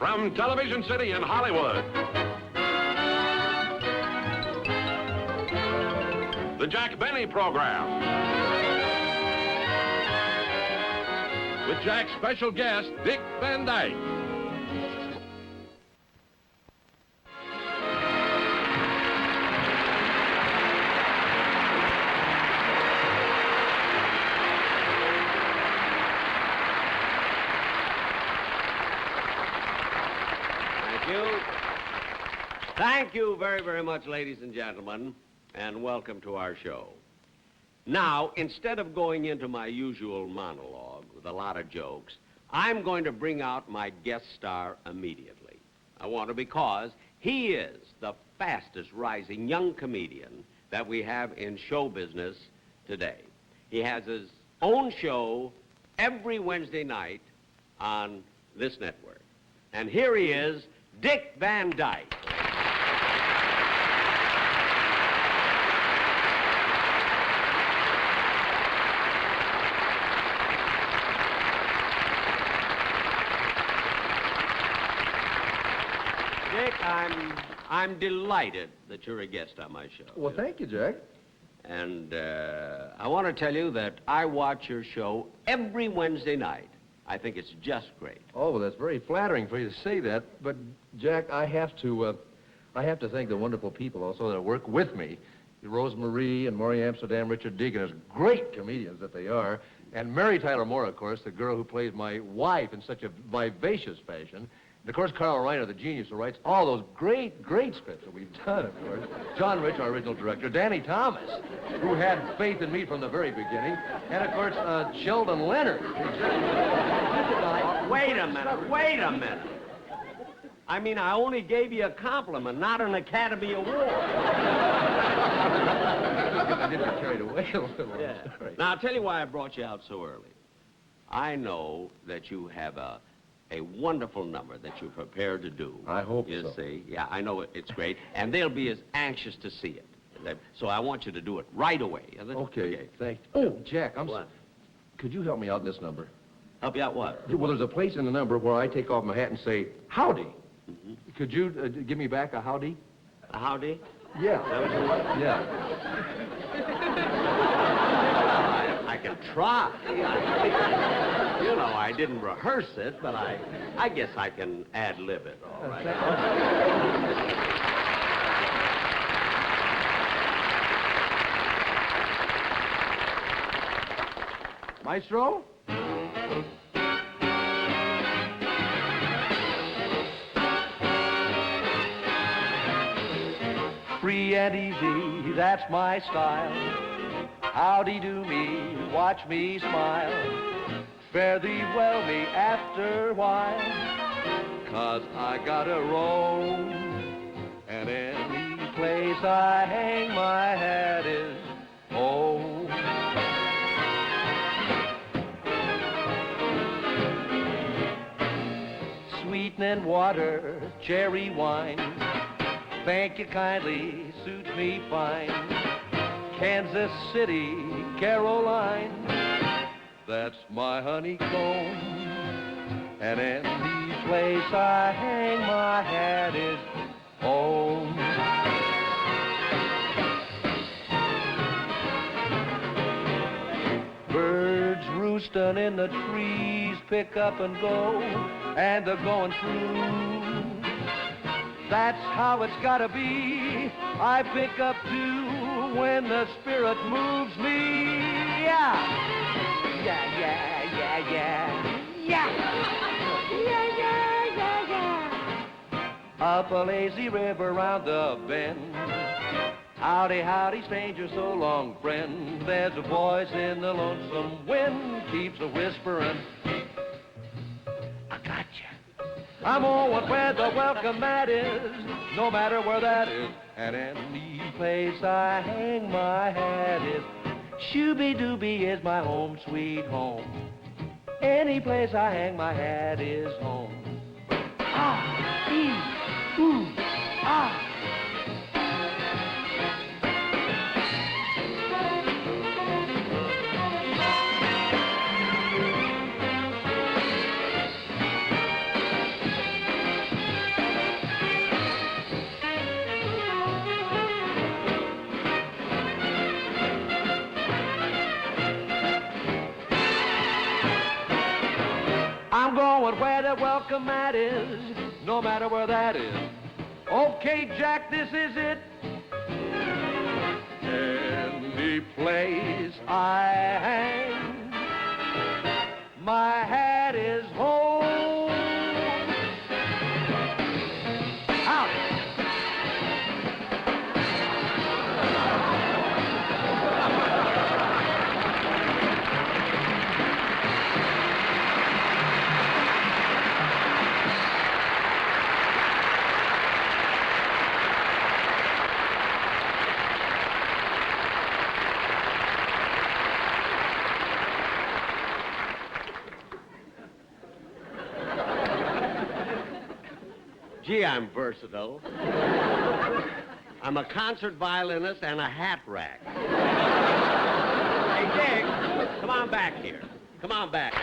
from Television City in Hollywood. The Jack Benny Program. With Jack's special guest, Dick Van Dyke. Thank you very, very much, ladies and gentlemen, and welcome to our show. Now, instead of going into my usual monologue with a lot of jokes, I'm going to bring out my guest star immediately. I want to because he is the fastest rising young comedian that we have in show business today. He has his own show every Wednesday night on this network. And here he is, Dick Van Dyke. Dick, I'm delighted that you're a guest on my show. Well, thank you, Jack. And I want to tell you that I watch your show every Wednesday night. I think it's just great. Oh, well, that's very flattering for you to say that. But, Jack, I have to thank the wonderful people also that work with me. Rose Marie and Maury Amsterdam, Richard Deegan, as great comedians that they are. And Mary Tyler Moore, of course, the girl who plays my wife in such a vivacious fashion. And, of course, Carl Reiner, the genius who writes all those great, great scripts that we've done, of course. John Rich, our original director. Danny Thomas, who had faith in me from the very beginning. And, of course, Sheldon Leonard. Wait a minute. I mean, I only gave you a compliment, not an Academy Award. I did get carried away a little. Yeah. Now, I'll tell you why I brought you out so early. I know that you have a wonderful number that you're prepared to do. I hope you so. See? Yeah, I know it's great. And they'll be as anxious to see it. So I want you to do it right away. Okay, thank you. Oh, Jack, What? Could you help me out in this number? Help you out what? Well, there's a place in the number where I take off my hat and say, howdy. Mm-hmm. Could you give me back a howdy? A howdy? Yeah. Is that what you want? Yeah. I can try. You know, I didn't rehearse it, but I guess I can ad-lib it, all right. Maestro? Free and easy, that's my style. Howdy do me, watch me smile. Fare thee well me after a while, 'cause I gotta roam. And any place I hang my hat is home. Sweetening water, cherry wine. Thank you kindly, suits me fine. Kansas City, Caroline, that's my honeycomb. And any place I hang my hat is home. Birds roosting in the trees pick up and go, and they're going through. That's how it's gotta be. I pick up too when the spirit moves me. Yeah. Yeah, yeah, yeah, yeah. Yeah. Yeah, yeah, yeah, yeah. Up a lazy river round the bend. Howdy, howdy, stranger, so long, friend. There's a voice in the lonesome wind, keeps a whispering. I got you. I'm on where the welcome mat is, no matter where that is. And any place I hang my hat is. Shooby-dooby is my home, sweet home. Any place I hang my hat is home. Ah, ee, ooh, ah. I'm going where the welcome mat is, no matter where that is. Okay, Jack, this is it. Any place I hang, my hat is home. Out. Gee, I'm versatile. I'm a concert violinist and a hat rack. Hey, Dick, come on back here. Come on back.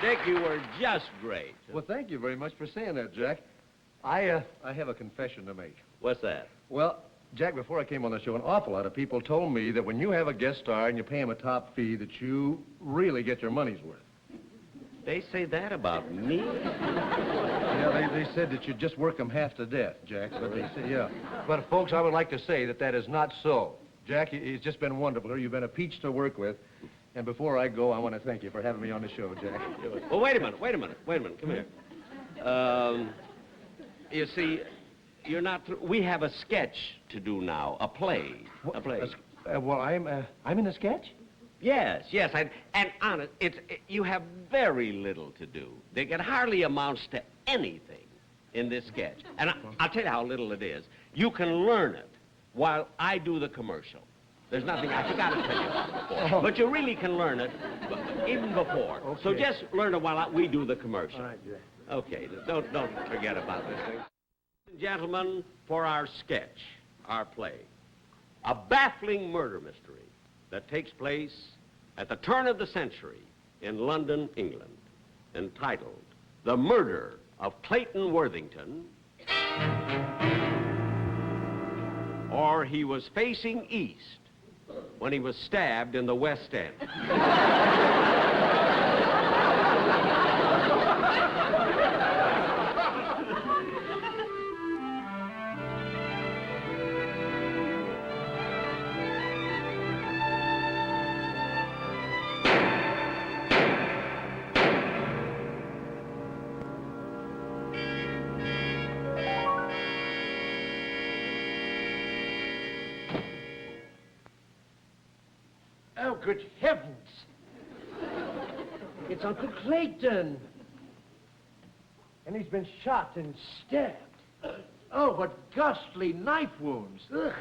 Dick, you were just great. Well, thank you very much for saying that, Jack. I have a confession to make. What's that? Well, Jack, before I came on the show, an awful lot of people told me that when you have a guest star and you pay him a top fee, that you really get your money's worth. They say that about me? Yeah, they said that you just work them half to death, Jack. But they said, yeah. But, folks, I would like to say that that is not so. Jack, it's just been wonderful. You've been a peach to work with. And before I go, I want to thank you for having me on the show, Jack. Well, wait a minute. Come here. You see, you're not through. We have a sketch to do now, a play. A play. Well, I'm in a sketch? Yes. And honest, you have very little to do. It hardly amounts to anything in this sketch. And I'll tell you how little it is. You can learn it while I do the commercial. There's nothing I forgot to tell you before. But you really can learn it even before. Okay. So just learn it while we do the commercial. All right, Jack. Okay, don't forget about this thing. Ladies and gentlemen, for our sketch, our play, a baffling murder mystery that takes place at the turn of the century in London, England, entitled The Murder of Clayton Worthington, or He Was Facing East when he was stabbed in the West End. Oh, good heavens. It's Uncle Clayton. And he's been shot and stabbed. Oh, what ghastly knife wounds. Ugh.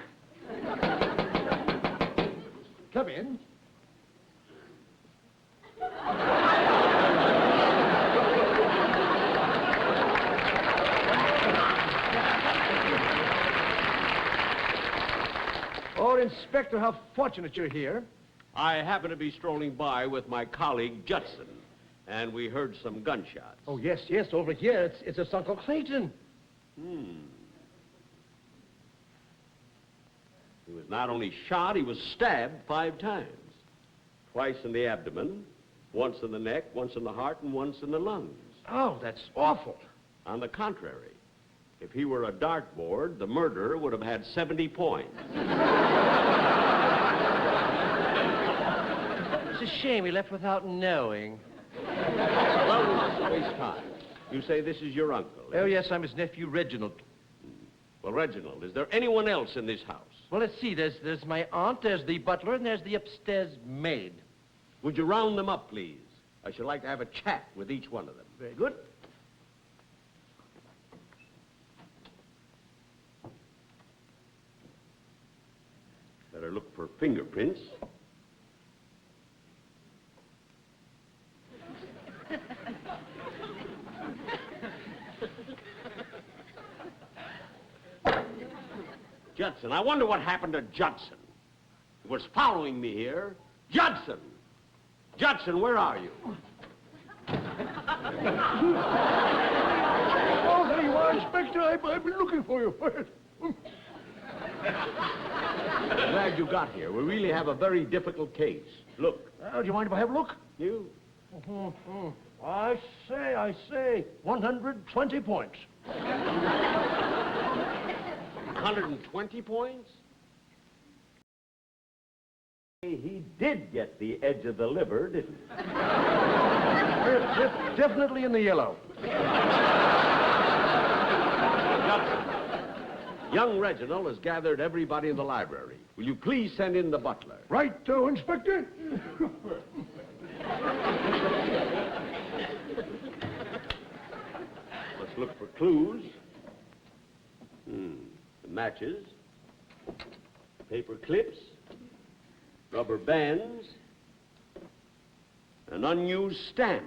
Come in. Oh, Inspector, how fortunate you're here. I happened to be strolling by with my colleague, Judson, and we heard some gunshots. Oh, yes, over here. It's Uncle Clayton. He was not only shot, he was stabbed 5 times. Twice in the abdomen, once in the neck, once in the heart, and once in the lungs. Oh, that's awful. On the contrary, if he were a dartboard, the murderer would have had 70 points. It's a shame he left without knowing. Well, we mustn't waste time. You say this is your uncle? Oh, yes, I'm his nephew, Reginald. Well, Reginald, is there anyone else in this house? Well, let's see. There's my aunt, there's the butler, and there's the upstairs maid. Would you round them up, please? I should like to have a chat with each one of them. Very good. Better look for fingerprints. Judson, I wonder what happened to Judson. He was following me here. Judson! Judson, where are you? Oh, there you are, Inspector. I've been looking for you. I'm glad you got here. We really have a very difficult case. Look. Do you mind if I have a look? You? I say. 120 points. 120 points? He did get the edge of the liver, didn't he? Definitely in the yellow. Young Reginald has gathered everybody in the library. Will you please send in the butler? Right, Inspector. Let's look for clues. The matches, paper clips, rubber bands, an unused stamp.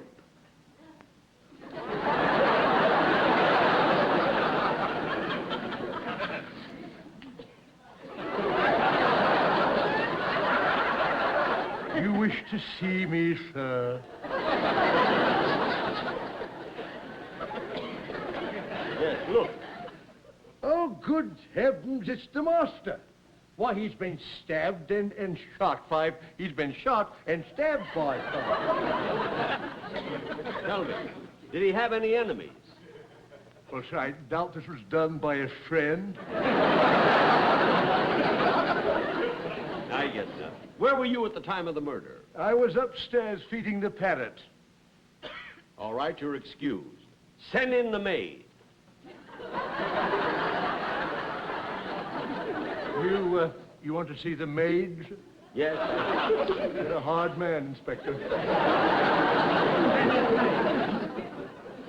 You wish to see me, sir? Yes, look. Oh, good heavens, it's the master. Why, he's been stabbed and shot 5. He's been shot and stabbed 5 times. Tell me, did he have any enemies? Well, sir, I doubt this was done by a friend. I get that. Where were you at the time of the murder? I was upstairs feeding the parrot. All right, you're excused. Send in the maid. You want to see the maids? Yes. You're a hard man, Inspector.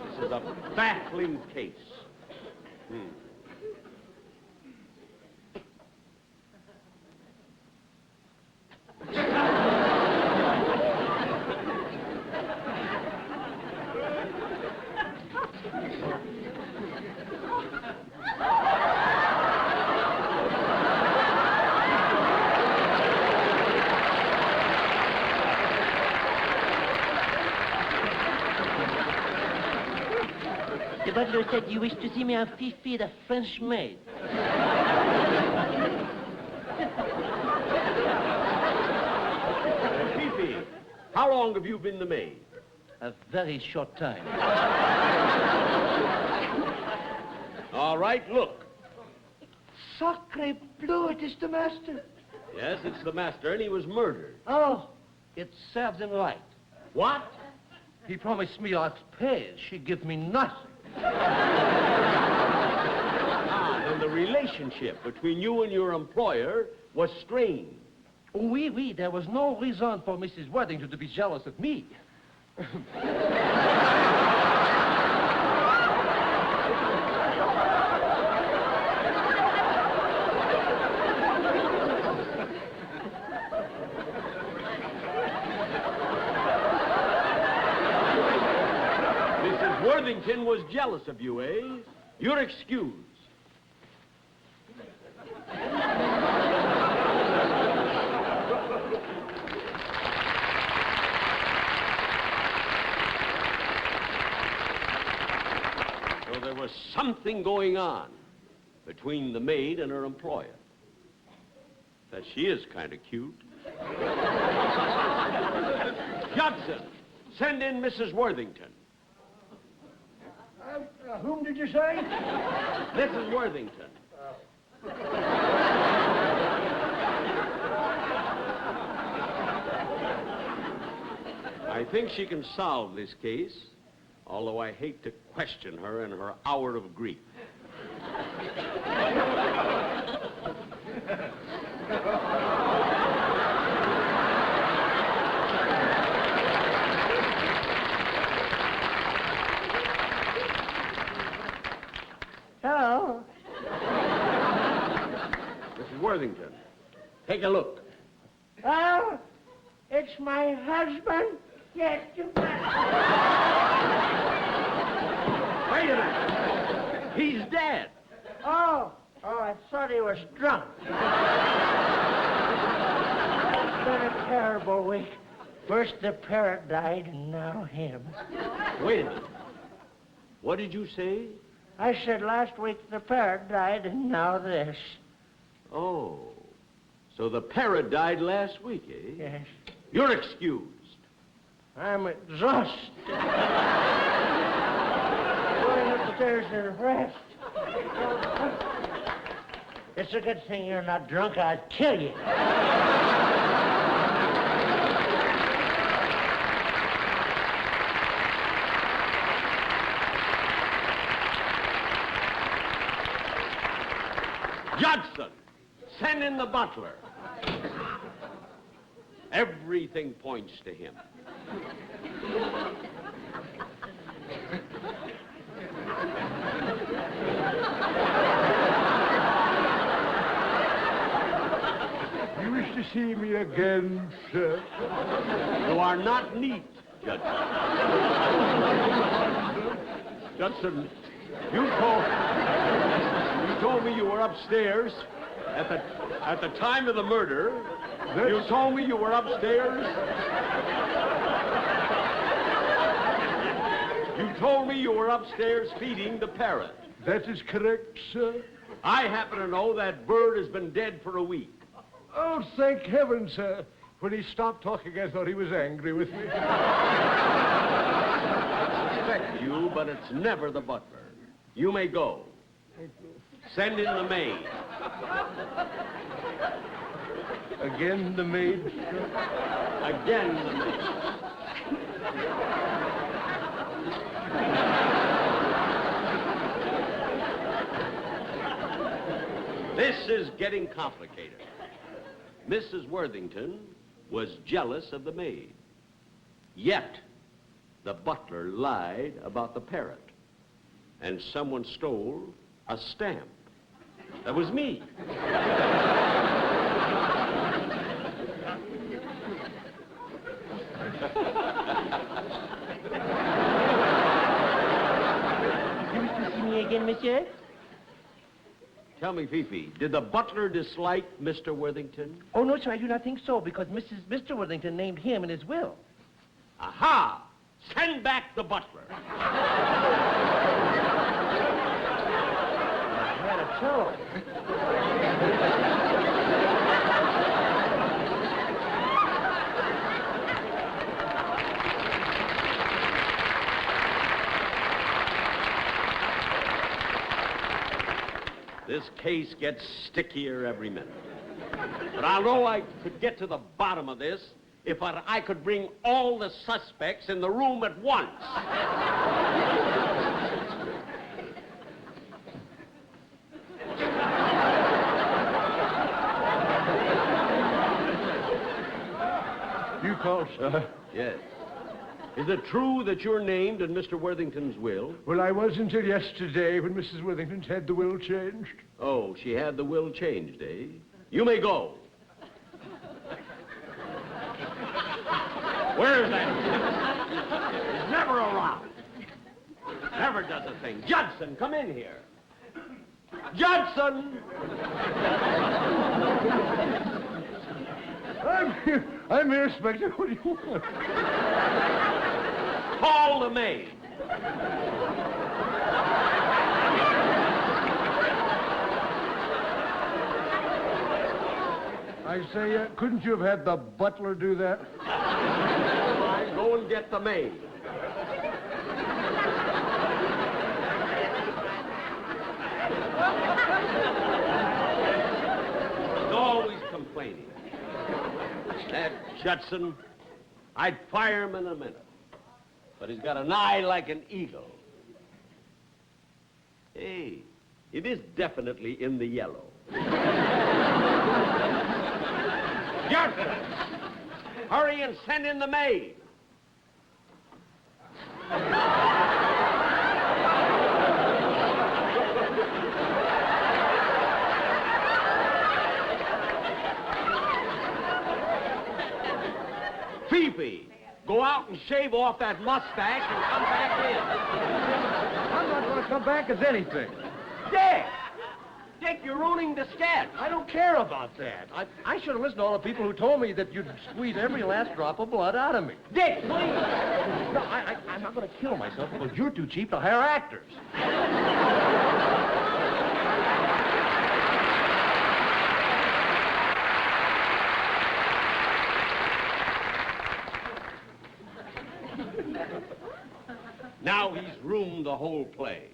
This is a baffling case. The butler said you wish to see me on Fifi, the French maid. Fifi, how long have you been the maid? A very short time. All right, look. Sacre bleu, it is the master. Yes, it's the master, and he was murdered. Oh, it serves him right. What? He promised me I'd pay. She give me nothing. Then the relationship between you and your employer was strained. Oui, there was no reason for Mrs. Worthington to be jealous of me. Mrs. Worthington was jealous of you, eh? You're excused. So there was something going on between the maid and her employer. That she is kind of cute. Judson, send in Mrs. Worthington. Whom did you say? Mrs. Worthington. I think she can solve this case, although I hate to question her in her hour of grief. Hello. Mrs. Worthington, take a look. Oh, it's my husband. Yes, you Wait a minute. He's dead. Oh, I thought he was drunk. It's been a terrible week. First the parrot died, and now him. Wait a minute. What did you say? I said last week the parrot died, and now this. Oh, so the parrot died last week, eh? Yes. You're excused. I'm exhausted. Going upstairs to rest. It's a good thing you're not drunk. I'd kill you. Judson, send in the butler. Everything points to him. You wish to see me again, sir? You are not neat, Judson. Judson, you told me you were upstairs at the time of the murder. You told me you were upstairs. You told me you were upstairs feeding the parrot. That is correct, sir. I happen to know that bird has been dead for a week. Oh, thank heaven, sir. When he stopped talking, I thought he was angry with me. I suspect you, but it's never the butler. You may go. Send in the maid. Again, the maid, sir? Again, the maid. This is getting complicated. Mrs. Worthington was jealous of the maid. Yet, the butler lied about the parrot. And someone stole a stamp. That was me. You wish to see me again, monsieur? Tell me, Fifi, did the butler dislike Mr. Worthington? Oh, no, sir, I do not think so, because Mr. Worthington named him in his will. Aha! Send back the butler. I had to tell him. This case gets stickier every minute. But I know I could get to the bottom of this if I could bring all the suspects in the room at once. You call, sir? Yes. Is it true that you're named in Mr. Worthington's will? Well, I was until yesterday when Mrs. Worthington's had the will changed. Oh, she had the will changed, eh? You may go. Where is that? He's never around. Never does a thing. Judson, come in here. Judson! I'm here, Inspector. What do you want? Call the maid. I say, couldn't you have had the butler do that? Fine, go and get the maid. He's always complaining. That Judson, I'd fire him in a minute. But he's got an eye like an eagle. Hey, it is definitely in the yellow. Judson, hurry and send in the maid. Fifi, go out and shave off that mustache and come back in. I'm not going to come back as anything. Dick! Dick, you're ruining the sketch. I don't care about that. I should have listened to all the people who told me that you'd squeeze every last drop of blood out of me. Dick, please. No, I'm not going to kill myself because you're too cheap to hire actors. Now he's ruined the whole play.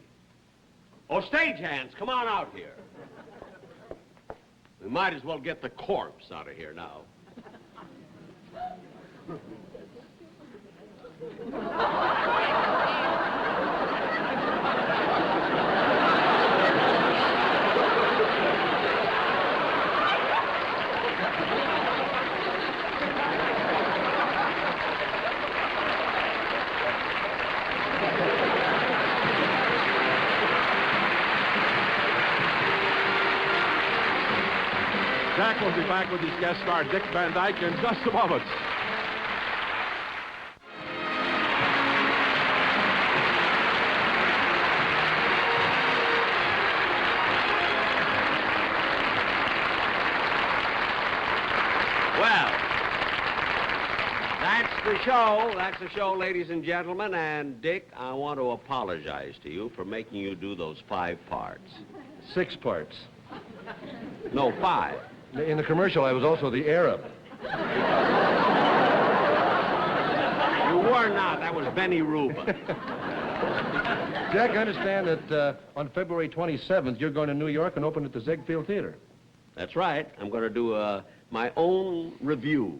Oh, stagehands, come on out here. We might as well get the corpse out of here now. Jack will be back with his guest star, Dick Van Dyke, in just a moment. Well, that's the show. That's the show, ladies and gentlemen. And, Dick, I want to apologize to you for making you do those 5 parts. 6 parts. No, 5. In the commercial, I was also the Arab. You were not. That was Benny Rubin. Jack, I understand that on February 27th, you're going to New York and open at the Ziegfeld Theater. That's right. I'm going to do my own review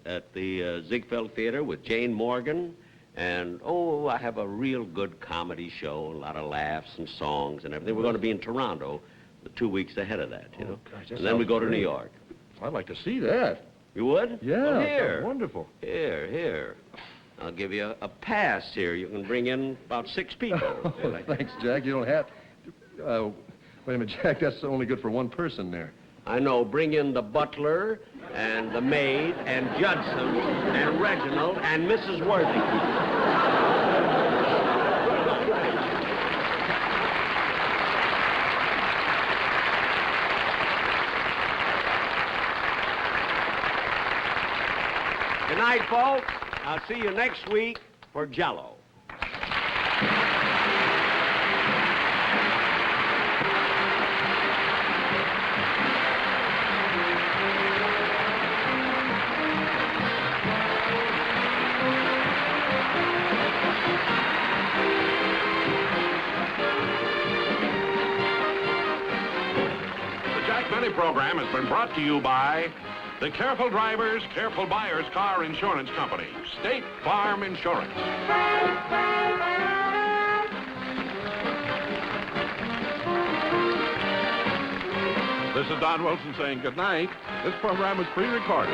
at the Ziegfeld Theater with Jane Morgan. And, oh, I have a real good comedy show, a lot of laughs and songs and everything. We're going to be in Toronto the 2 weeks ahead of that, you know. Gosh, and then we go to New York. I'd like to see that. You would? Yeah, Well, that here. sounds wonderful. Here. I'll give you a pass here. You can bring in about 6 people. Oh, thanks, Jack. You don't have... wait a minute, Jack, that's only good for one person there. I know. Bring in the butler and the maid and Judson and Reginald and Mrs. Worthington. Good night, folks. I'll see you next week for Jell-O. The Jack Benny program has been brought to you by the Careful Drivers, Careful Buyers Car Insurance Company, State Farm Insurance. This is Don Wilson saying good night. This program was pre-recorded.